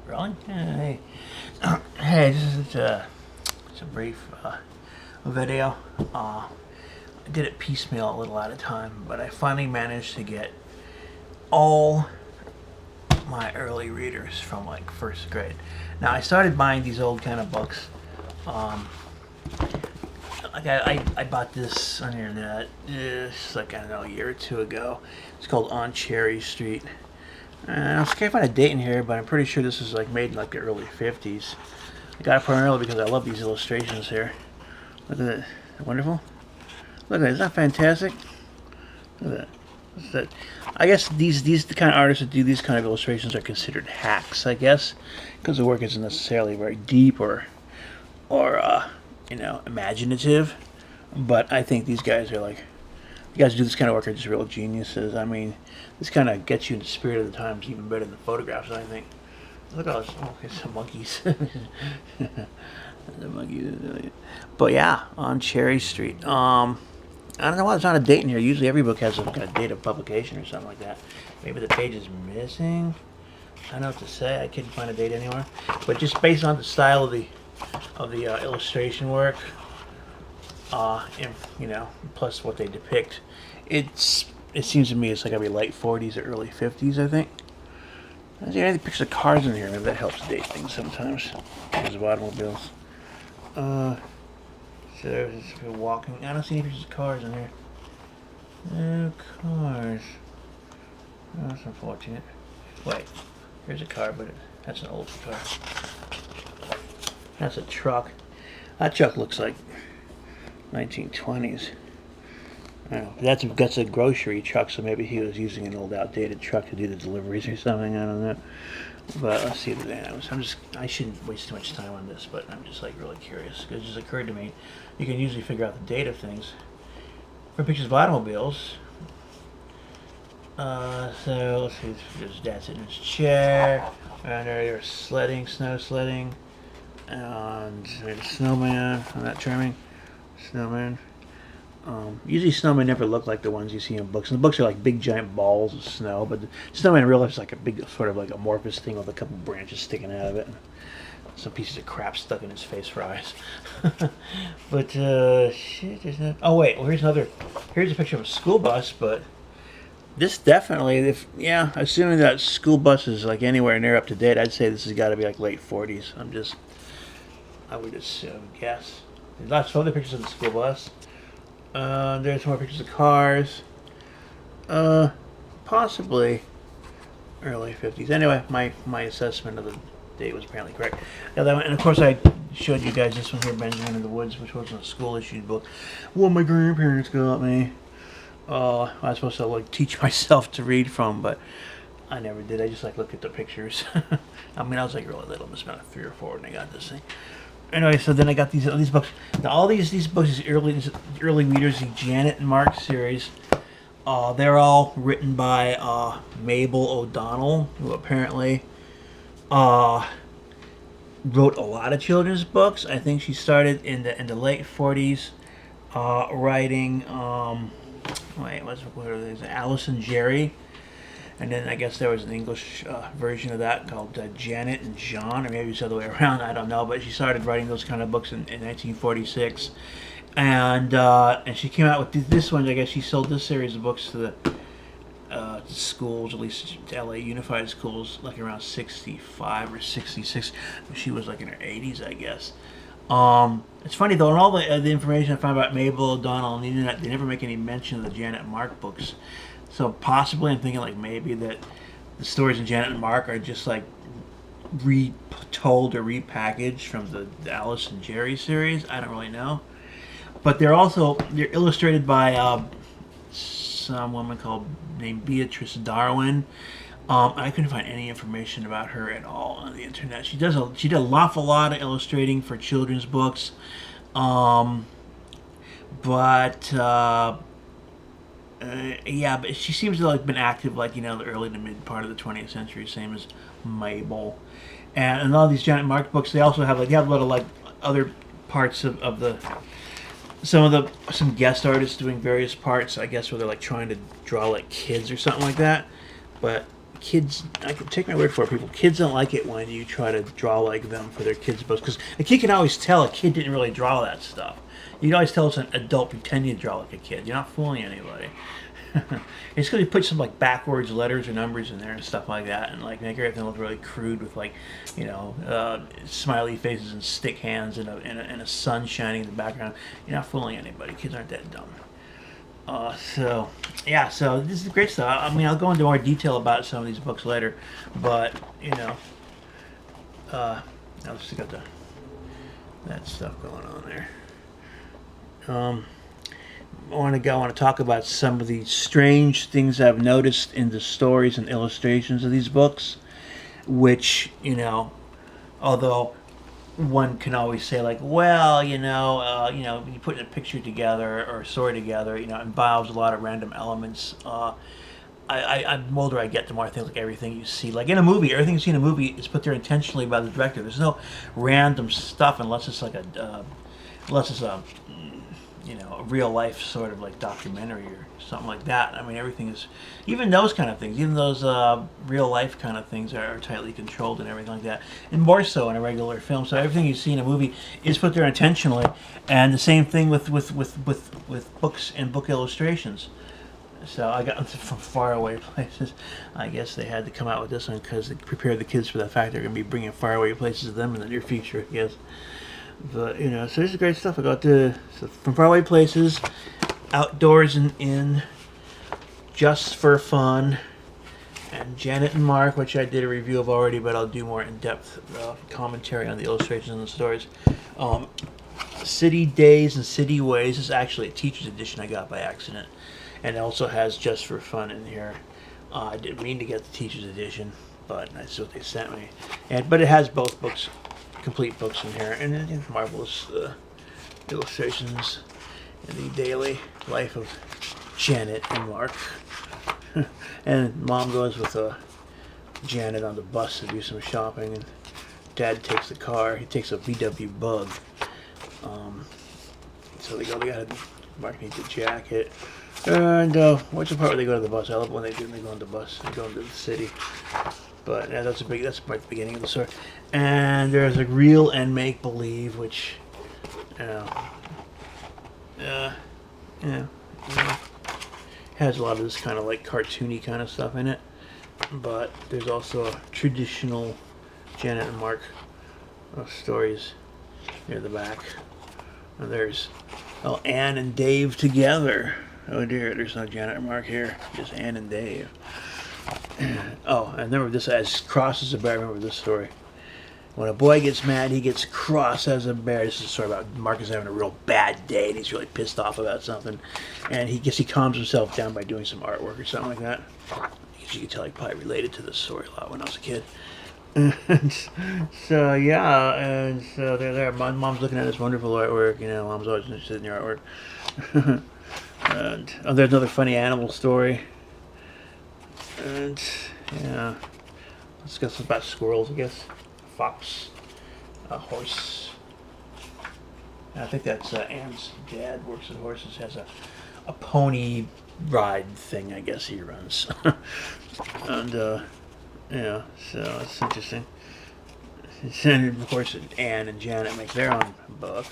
Really? Hey, hey, this is it's a brief video. I did it piecemeal a little at a time, but I finally managed to get all my early readers from like first grade. Now I started buying these old kind of books. Um, like I bought this on the internet just like I don't know a year or two ago. It's called On Cherry Street. I can't find a date in here, but I'm pretty sure this was like made in like the early 50s. I got it primarily because I love these illustrations here. Look at that. Wonderful. Look at that. Isn't that fantastic? Look at that. What's that? I guess these the kind of artists that do these kind of illustrations are considered hacks, I guess, because the work isn't necessarily very deep or imaginative. But I think these guys are like, you guys who do this kind of work are just real geniuses. I mean, this kind of gets you in the spirit of the times even better than photographs, I think. Look at all this. Oh, it's some monkeys. The monkeys. But yeah, On Cherry Street. I don't know why it's not a date in here. Usually every book has some kind of date of publication or something like that. Maybe the page is missing. I don't know what to say. I couldn't find a date anywhere. But just based on the style of the illustration work, and plus what they depict, it seems to me it's like gonna be late 40s or early 50s, I think. I see any pictures of cars in here. Maybe that helps date things sometimes. Pictures of automobiles. So there's people walking. I don't see any pictures of cars in here. No cars. Oh, that's unfortunate. Wait, here's a car, but that's an old car. That's a truck. That truck looks like 1920s. Oh, that's a grocery truck, so maybe he was using an old outdated truck to do the deliveries or something. I don't know. But let's see the names. I shouldn't waste too much time on this, but I'm just like really curious. It just occurred to me, you can usually figure out the date of things from pictures of automobiles. So let's see. There's dad sitting in his chair, and there's sledding, snow sledding, and there's a snowman. Isn't that charming? Snowman. Usually snowmen never look like the ones you see in books. And the books are like big giant balls of snow, but the snowman in real life is like a big sort of like amorphous thing with a couple branches sticking out of it. And some pieces of crap stuck in his face for eyes. But shit, there's not. Oh wait, well here's a picture of a school bus, but this definitely, assuming that school bus is like anywhere near up to date, I'd say this has got to be like late 40s. I would assume, guess. There's lots of other pictures of the school bus. There's more pictures of cars. Possibly early 50s. Anyway, my assessment of the date was apparently correct. Yeah, and of course I showed you guys this one here, Benjamin in the Woods, which wasn't a school-issued book. What my grandparents got me. I was supposed to like teach myself to read from, but I never did. I just like looked at the pictures. I mean, I was like really little, must have been 3 or 4 when I got this thing. Anyway, so then I got these books. Now all these books, these early readers, the Janet and Mark series, they're all written by Mabel O'Donnell, who apparently wrote a lot of children's books. I think she started in the late 40s writing. What are these? Alice and Jerry. And then I guess there was an English version of that called Janet and John, or maybe it's the other way around, I don't know. But she started writing those kind of books in 1946. And she came out with this one. I guess she sold this series of books to the schools, at least to LA Unified Schools, like around 65 or 66. She was like in her 80s, I guess. It's funny though, in all the information I found about Mabel O'Donnell on the internet, they never make any mention of the Janet and Mark books. So possibly I'm thinking like maybe that the stories in Janet and Mark are just like retold or repackaged from the Alice and Jerry series. I don't really know. But they're illustrated by some woman named Beatrice Darwin. I couldn't find any information about her at all on the internet. She did an awful lot of illustrating for children's books. But she seems to have like been active like the early to mid part of the 20th century, same as Mabel. And in all these Janet Mark books, they also have a lot of like other parts of the some guest artists doing various parts, I guess, where they're like trying to draw like kids or something like that. But kids, I can take my word for it, people, kids don't like it when you try to draw like them for their kids' books, because a kid can always tell a kid didn't really draw that stuff. You can always tell it's an adult pretending to draw like a kid. You're not fooling anybody. It's because you put some like backwards letters or numbers in there and stuff like that, and like make everything look really crude with like, smiley faces and stick hands and a sun shining in the background. You're not fooling anybody. Kids aren't that dumb. So this is great stuff. I mean, I'll go into more detail about some of these books later, but I'll just got that stuff going on there. I want to talk about some of the strange things I've noticed in the stories and illustrations of these books, which, although one can always say like, well, when you put a picture together or a story together, it involves a lot of random elements. I'm older I get, the more I think like everything you see, like in a movie, everything you see in a movie is put there intentionally by the director. There's no random stuff unless it's like a real life sort of like documentary or something like that. I mean, everything is, even those kind of things, even those real life kind of things are tightly controlled and everything like that, and more so in a regular film. So everything you see in a movie is put there intentionally, and the same thing with books and book illustrations. So I got them from Faraway Places. I guess they had to come out with this one because they prepared the kids for the fact they're going to be bringing Faraway Places to them in the near future, I guess. But, so this is great stuff. I got from Faraway Places, Outdoors and In, Just for Fun, and Janet and Mark, which I did a review of already, but I'll do more in-depth commentary on the illustrations and the stories. City Days and City Ways is actually a teacher's edition I got by accident, and it also has Just for Fun in here. I didn't mean to get the teacher's edition, but that's what they sent me. But it has both books, complete books in here, and then marvelous illustrations in the daily life of Janet and Mark. And Mom goes with Janet on the bus to do some shopping, and Dad takes the car. He takes a VW Bug. So they got Mark needs a jacket. And what's the part where they go to the bus? I love when they go on the bus. They go into the city. But yeah, that's right at the beginning of the story. And there's a real and make believe, which has a lot of this kind of like cartoony kind of stuff in it. But there's also a traditional Janet and Mark stories near the back. And there's Anne and Dave together. Oh dear, there's no Janet and Mark here, just Anne and Dave. Oh, and remember this as cross as a bear. Remember this story. When a boy gets mad, he gets cross as a bear. This is a story about Mark is having a real bad day, and he's really pissed off about something. And he calms himself down by doing some artwork or something like that. Because you can tell he probably related to this story a lot when I was a kid. So yeah, and so they're there. Mom's looking at this wonderful artwork. Mom's always interested in your artwork. And there's another funny animal story. And yeah, let's get some about squirrels, I guess. Fox, a horse. And I think that's Anne's dad works with horses. Has a pony ride thing, I guess he runs. And yeah, so it's interesting. And of course, Anne and Janet make their own book.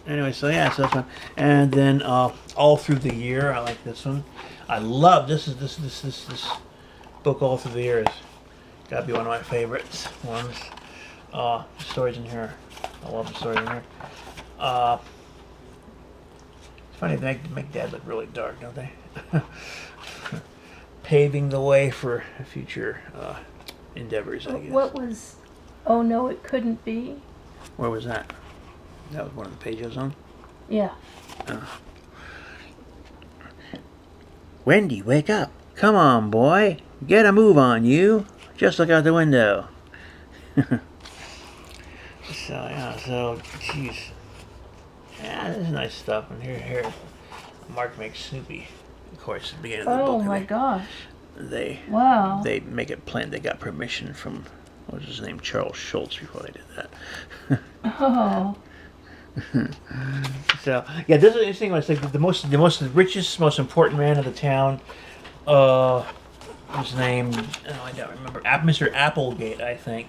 Anyway, so yeah, so that's fun. And then All Through the Year, I like this one. I love this book. All Through the Year is gotta be one of my favorites ones. The stories in here, I love the stories in here. It's funny, they make Dad look really dark, don't they? Paving the way for future endeavors, I guess. What was? Oh no, it couldn't be. Where was that? That was one of the pages on. Yeah. Wendy, wake up! Come on, boy, get a move on you. Just look out the window. Geez. Yeah, this is nice stuff. And here, Mark makes Snoopy, of course, at the beginning of the book. Oh my gosh. Wow. They make it plain they got permission from, what was his name, Charles Schultz before they did that. Oh. So yeah, this is interesting. It's like the richest, most important man of the town was named, oh, I don't remember, Mr. Applegate, I think,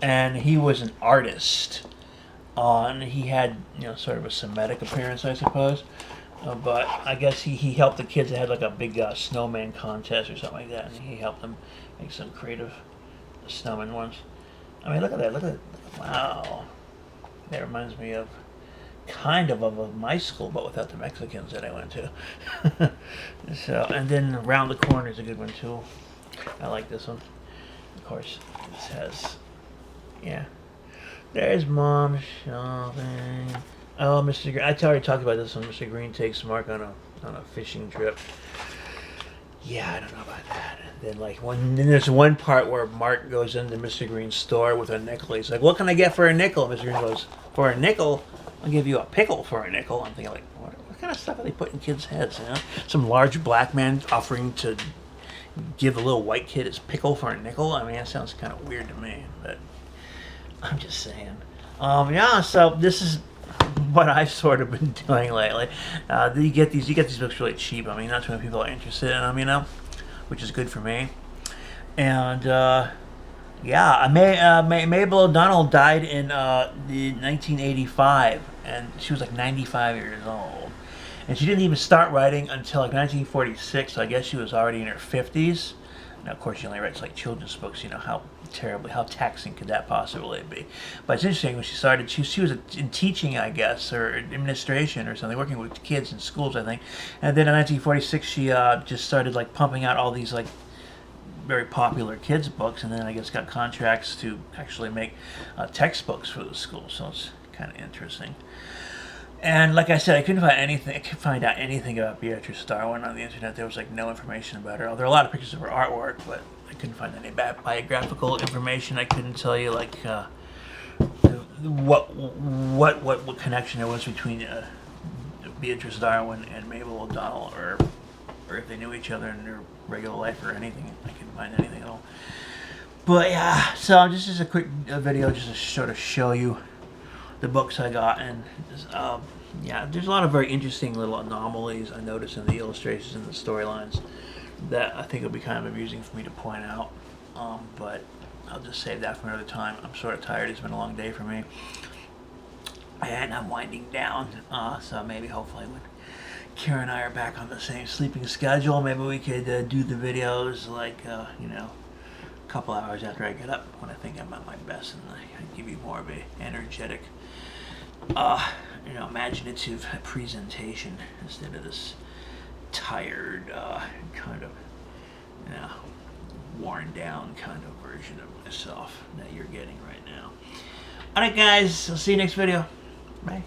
and he was an artist. And he had, sort of a Semitic appearance, I suppose. But I guess he helped the kids that had like a big snowman contest or something like that, and he helped them make some creative snowman ones. I mean, look at that! Look at it! Wow, that reminds me of kind of my school, but without the Mexicans that I went to. So, and then Around the Corner is a good one too. I like this one. Of course, this has, yeah. There's Mom shopping. Oh, Mr. Green. I already talked about this one. Mr. Green takes Mark on a fishing trip. Yeah, I don't know about that. Then then there's one part where Mark goes into Mr. Green's store with a nickel. He's like, "What can I get for a nickel?" Mr. Green goes, "For a nickel, I'll give you a pickle for a nickel." I'm thinking like, what kind of stuff are they putting in kids' heads? Some large black man offering to give a little white kid his pickle for a nickel. I mean, that sounds kind of weird to me, but I'm just saying. Yeah. So this is what I've sort of been doing lately. You get these books really cheap. I mean, not too many people are interested in them, which is good for me. And yeah, Mabel O'Donnell died in 1985, and she was like 95 years old. And she didn't even start writing until like 1946. So I guess she was already in her 50s. Now, of course, she only writes like children's books. How taxing could that possibly be? But it's interesting, when she started, she was in teaching, I guess, or administration or something, working with kids in schools, I think. And then in 1946, she just started like pumping out all these like very popular kids books, and then I guess got contracts to actually make textbooks for the school. So it's kind of interesting. And like I said, I couldn't find out anything about Beatrice Darwin on the internet. There was like no information about her. There are a lot of pictures of her artwork, but I couldn't find any biographical information. I couldn't tell you like what connection there was between Beatrice Darwin and Mabel O'Donnell, or if they knew each other in their regular life or anything. I couldn't find anything at all. But yeah, so this is a quick video just to sort of show you the books I got, and yeah, there's a lot of very interesting little anomalies I noticed in the illustrations and the storylines that I think will be kind of amusing for me to point out, but I'll just save that for another time. I'm sort of tired. It's been a long day for me, and I'm winding down, so maybe hopefully when Kara and I are back on the same sleeping schedule, maybe we could do the videos like a couple hours after I get up, when I think I'm at my best, and I give you more of a energetic imaginative presentation instead of this tired, kind of, worn down kind of version of myself that you're getting right now. Alright guys, I'll see you next video. Bye.